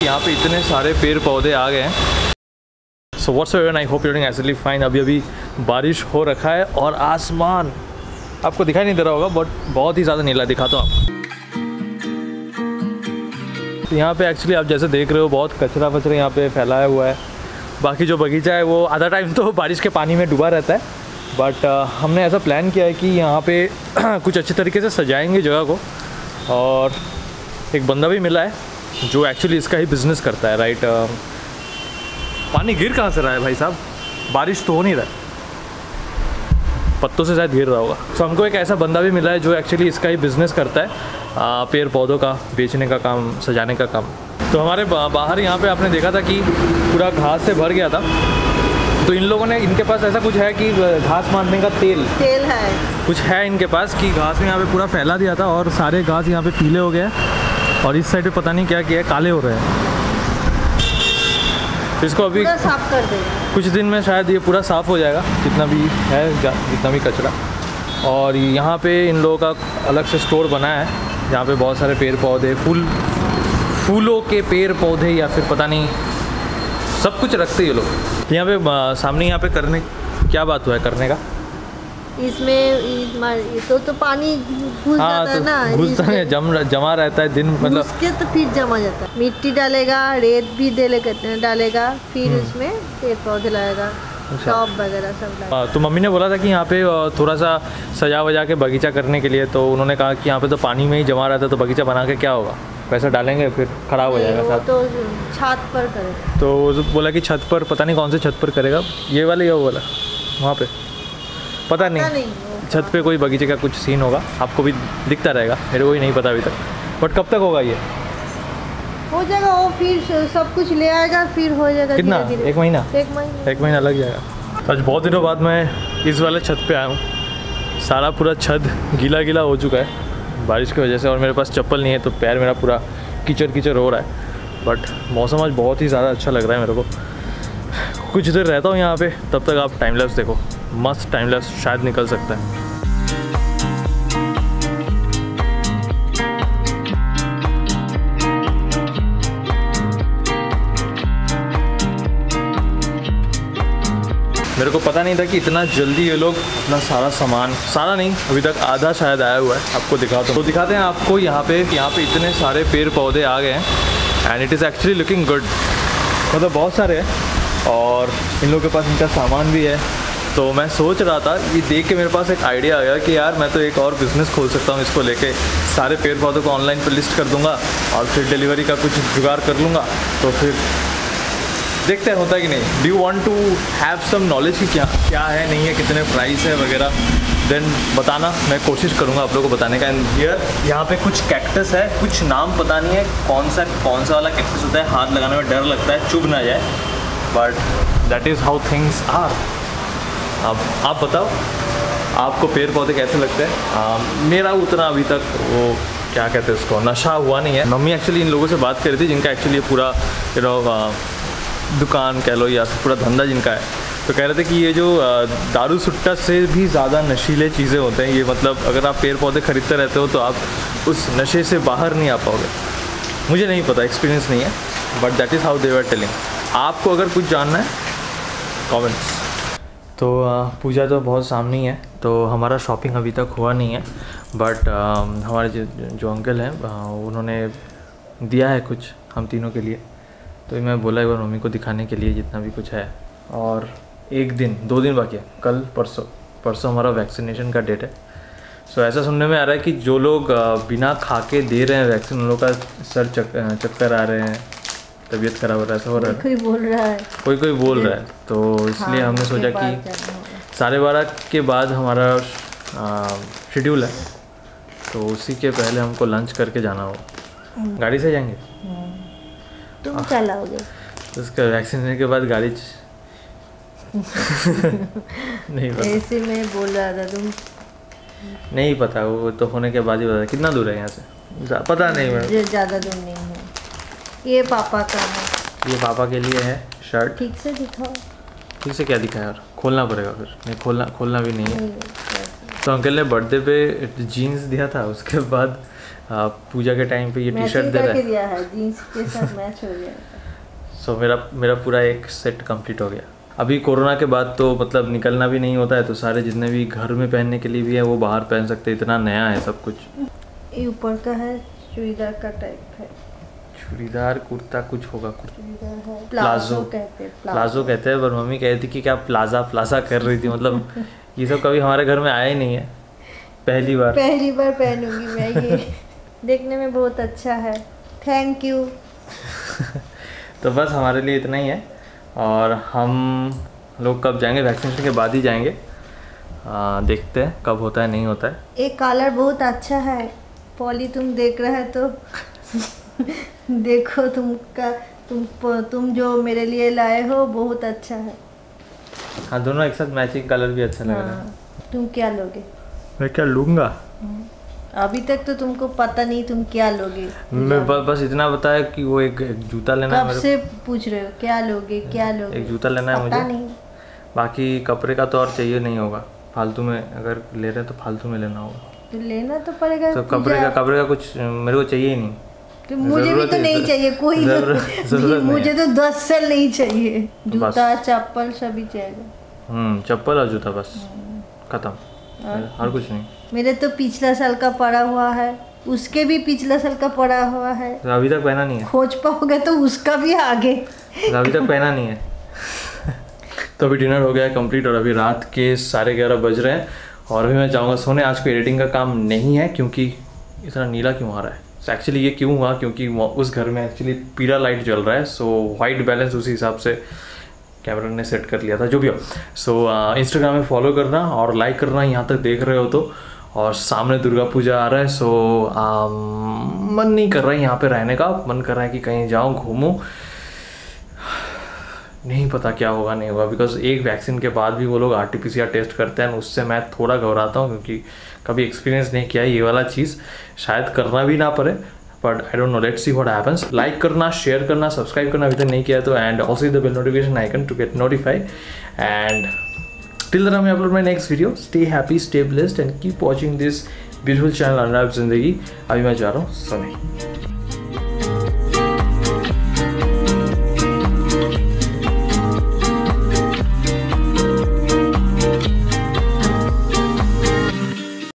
यहाँ पे इतने सारे पेड़ पौधे आ गए हैं। So what's ever, I hope you doing absolutely fine. अभी बारिश हो रखा है और आसमान आपको दिखाई नहीं दे रहा होगा, बट बहुत ही ज़्यादा नीला दिखाता हूँ आपको। तो यहाँ पे एक्चुअली आप जैसे देख रहे हो बहुत कचरा वचरा यहाँ पे फैलाया हुआ है। बाकी जो बगीचा है वो आधा टाइम तो बारिश के पानी में डूबा रहता है, बट हमने ऐसा प्लान किया है कि यहाँ पे कुछ अच्छे तरीके से सजाएंगे जगह को। और एक बंदा भी मिला है जो एक्चुअली इसका ही बिज़नेस करता है, राइट। पानी गिर कहाँ से रहा है भाई साहब? बारिश तो हो नहीं रहा है, पत्तों से शायद गिर रहा होगा। तो हमको एक ऐसा बंदा भी मिला है जो एक्चुअली इसका ही बिज़नेस करता है, पेड़ पौधों का बेचने का काम, सजाने का काम। तो हमारे बाहर यहाँ पे आपने देखा था कि पूरा घास से भर गया था, तो इन लोगों ने, इनके पास ऐसा कुछ है कि घास मारने का तेल है, कुछ है इनके पास कि घास में यहाँ पे पूरा फैला दिया था और सारे घास यहाँ पे पीले हो गए और इस साइड पे पता नहीं क्या किया है, काले हो रहे हैं। तो इसको अभी साफ कर देगा, कुछ दिन में शायद ये पूरा साफ़ हो जाएगा, जितना भी है, जितना भी कचरा। और यहाँ पे इन लोगों का अलग से स्टोर बना है जहाँ पे बहुत सारे पेड़ पौधे, फूलों के पेड़ पौधे या फिर पता नहीं सब कुछ रखते हैं ये लोग। यहाँ पे सामने यहाँ पे करने क्या बात हुआ है करने का, इसमें तो पानी घुस जाता है ना, घुसता है, जमा रहता है दिन, मतलब उसके तो फिर जमा जाता है। मिट्टी डालेगा, रेत भी डालेगा, फिर उसमें पेड़ पौधे लगाएगा, टॉप वगैरह सब लगाएगा। तो मम्मी ने बोला था कि यहाँ पे थोड़ा सा सजा वजा के बगीचा करने के लिए, तो उन्होंने कहा कि यहाँ पे तो पानी में ही जमा रहता है, तो बगीचा बना के क्या होगा, पैसा डालेंगे फिर ख़राब हो जाएगा साथ। तो छत पर करेगा, तो बोला कि छत पर, पता नहीं कौन से छत पर करेगा, ये वाले या वो वाला, वहाँ पे पता नहीं छत पे कोई बगीचे का कुछ सीन होगा, आपको भी दिखता रहेगा, मेरे को ही नहीं पता अभी तक। बट कब तक होगा ये? हो जाएगा वो, फिर सब कुछ ले आएगा, फिर हो जाएगा। कितना? धीरे धीरे। एक महीना? एक महीना लग जाएगा। आज बहुत दिनों बाद मैं इस वाले छत पे आया हूँ। सारा पूरा छत गीला गीला हो चुका है बारिश की वजह से, और मेरे पास चप्पल नहीं है तो पैर मेरा पूरा कीचड़ कीचड़ हो रहा है। बट मौसम आज बहुत ही ज़्यादा अच्छा लग रहा है मेरे को। कुछ देर रहता हूँ यहाँ पे, तब तक आप टाइम लैप्स देखो, मस्त टाइम लैप्स शायद निकल सकता है। मेरे को पता नहीं था कि इतना जल्दी ये लोग अपना सारा सामान, सारा नहीं अभी तक आधा शायद आया हुआ है, आपको दिखाता हूँ। तो दिखाते हैं आपको यहाँ पे इतने सारे पेड़ पौधे आ गए हैं and it is actually looking good, मतलब बहुत सारे हैं और इन लोगों के पास इनका सामान भी है। तो मैं सोच रहा था, ये देख के मेरे पास एक आइडिया आ गया कि यार मैं तो एक और बिज़नेस खोल सकता हूँ इसको लेके, सारे पेड़ पौधों को ऑनलाइन पर लिस्ट कर दूँगा और फिर डिलीवरी का कुछ जुगाड़ कर लूँगा। तो फिर देखते हैं होता है कि नहीं। Do you want to have some knowledge कि क्या है, नहीं है, कितने प्राइस है वगैरह, देन बताना, मैं कोशिश करूँगा आप लोगों को बताने का। एंड हियर यहाँ पे कुछ कैक्टस है, कुछ नाम पता नहीं है कौन सा वाला कैक्टस होता है, हाथ लगाने में डर लगता है चुभ ना जाए, but that is how things are. अब आप बताओ आपको पेड़ पौधे कैसे लगते हैं? मेरा उतना अभी तक वो क्या कहते हैं उसको, नशा हुआ नहीं है। मम्मी एक्चुअली इन लोगों से बात कर रही थी जिनका एक्चुअली पूरा दुकान कह लो या पूरा धंधा जिनका है, तो कह रहे थे कि ये जो दारू सुट्टा से भी ज़्यादा नशीले चीज़ें होते हैं ये, मतलब अगर आप पेड़ पौधे खरीदते रहते हो तो आप उस नशे से बाहर नहीं आ पाओगे। मुझे नहीं पता, एक्सपीरियंस नहीं है, but that is how they were telling. आपको अगर कुछ जानना है कमेंट्स। तो पूजा तो बहुत सामने ही है, तो हमारा शॉपिंग अभी तक हुआ नहीं है, बट हमारे जो अंकल हैं उन्होंने दिया है कुछ हम तीनों के लिए, तो मैं बोला एक बार मम्मी को दिखाने के लिए जितना भी कुछ है। और 2 दिन बाकी है, कल परसों हमारा वैक्सीनेशन का डेट है। सो ऐसा सुनने में आ रहा है कि जो लोग बिना खा के दे रहे हैं वैक्सीन, उन लोग का सर चक्कर आ रहे हैं, तबीयत खराब हो रहा है, ऐसा हो रहा है। कोई बोल रहा है, तो इसलिए हमने सोचा कि 12:30 के बाद हमारा शेड्यूल है, तो उसी के पहले हमको लंच करके जाना हो। गाड़ी से जाएंगे? तुम चलाओगे? उसका वैक्सीन लेने के बाद गाड़ी नहीं पता, ऐसे में बोल रहा था तुम। नहीं पता, वो तो होने के बाद ही पता। कितना दूर है यहाँ से? पता नहीं मेरे, ज़्यादा दूर नहीं है। ये पापा का है, ये पापा के लिए है शर्ट। ठीक से दिखाओ। ठीक से क्या दिखा यार, खोलना पड़ेगा फिर। नहीं खोलना भी नहीं है। तो अंकल ने बर्थडे पे जीन्स दिया था, उसके बाद पूजा के टाइम पे ये टी शर्ट दे रहा है, दिया है जीन्स के साथ मैच हो गया। सो मेरा पूरा एक सेट कंप्लीट हो गया। अभी कोरोना के बाद तो मतलब निकलना भी नहीं होता है, तो सारे जितने भी घर में पहनने के लिए भी है वो बाहर पहन सकते हैं, इतना नया है सब कुछ। ये ऊपर का है चूड़ीदार का टाइप है, चूड़ीदार कुर्ता कुछ होगा, प्लाजो कहते हैं। पर मम्मी कहती थी कि क्या प्लाजा कर रही थी, मतलब ये सब कभी हमारे घर में आया ही नहीं है, पहली बार पहनूंगी मैं ये। देखने में बहुत अच्छा है, थैंक यू। तो बस हमारे लिए इतना ही है, और हम लोग कब जाएंगे, वैक्सीनेशन के बाद ही जाएंगे। देखते हैं कब होता है नहीं होता है। एक कलर बहुत अच्छा है पॉली, तुम देख रहे है तो देखो तुम जो मेरे लिए लाए हो बहुत अच्छा है। हाँ दोनों एक साथ मैचिंग कलर भी अच्छा लग रहा है। तुम क्या लोगे? मैं क्या लूँगा? अभी तक तो तुमको पता नहीं तुम क्या लोगे। मैं बस इतना बताया कि वो एक जूता लेना है। कब से पूछ रहे हो क्या लोगे क्या लोगे? एक जूता लेना है मुझे, नहीं। बाकी कपड़े का तो और चाहिए नहीं होगा, फालतू में अगर ले रहे हैं तो फालतू में लेना होगा। तो लेना तो पड़ेगा। तो कपड़े का कुछ मेरे को चाहिए ही नहीं। तो मुझे भी तो नहीं चाहिए कोई जरूरत मुझे तो 10 साल नहीं चाहिए, जूता चप्पल सभी चाहिए। चप्पल और जूता बस, खत्म, और कुछ नहीं। मेरे तो पिछला साल का पड़ा हुआ है, उसके भी पिछला साल का पड़ा हुआ है, तो अभी तक पहना नहीं है। खोज पाओगे तो उसका भी आगे, तो अभी तक पहना नहीं है। तो अभी डिनर हो गया कंप्लीट, और अभी रात के 11:30 बज रहे हैं, और अभी मैं जाऊँगा सोने। आज को एडिटिंग का काम नहीं है, क्योंकि इतना नीला क्यों आ रहा है। सो एक्चुअली ये क्यों हुआ, क्योंकि उस घर में एक्चुअली पीला लाइट जल रहा है, सो वाइट बैलेंस उसी हिसाब से कैमरा ने सेट कर लिया था, जो भी हो। सो इंस्टाग्राम में फॉलो करना और लाइक करना यहाँ तक देख रहे हो तो। और सामने दुर्गा पूजा आ रहा है, सो मन नहीं कर रहा है यहाँ पे रहने का, मन कर रहा है कि कहीं जाऊँ घूमूं। नहीं पता क्या होगा नहीं होगा, बिकॉज एक वैक्सीन के बाद भी वो लोग RT-PCR टेस्ट करते हैं, उससे मैं थोड़ा घबराता हूँ, क्योंकि कभी एक्सपीरियंस नहीं किया ये वाला चीज़, शायद करना भी ना पड़े, but I don't know, let's see what happens. Like करना, शेयर करना, सब्सक्राइब करना अभी तक नहीं किया तो, and also the bell notification icon to get notified. And till then I upload my next video. Stay happy, stay blessed, and keep watching this beautiful channel अनुराग जिंदगी। अभी मैं जा रहा हूँ सोने।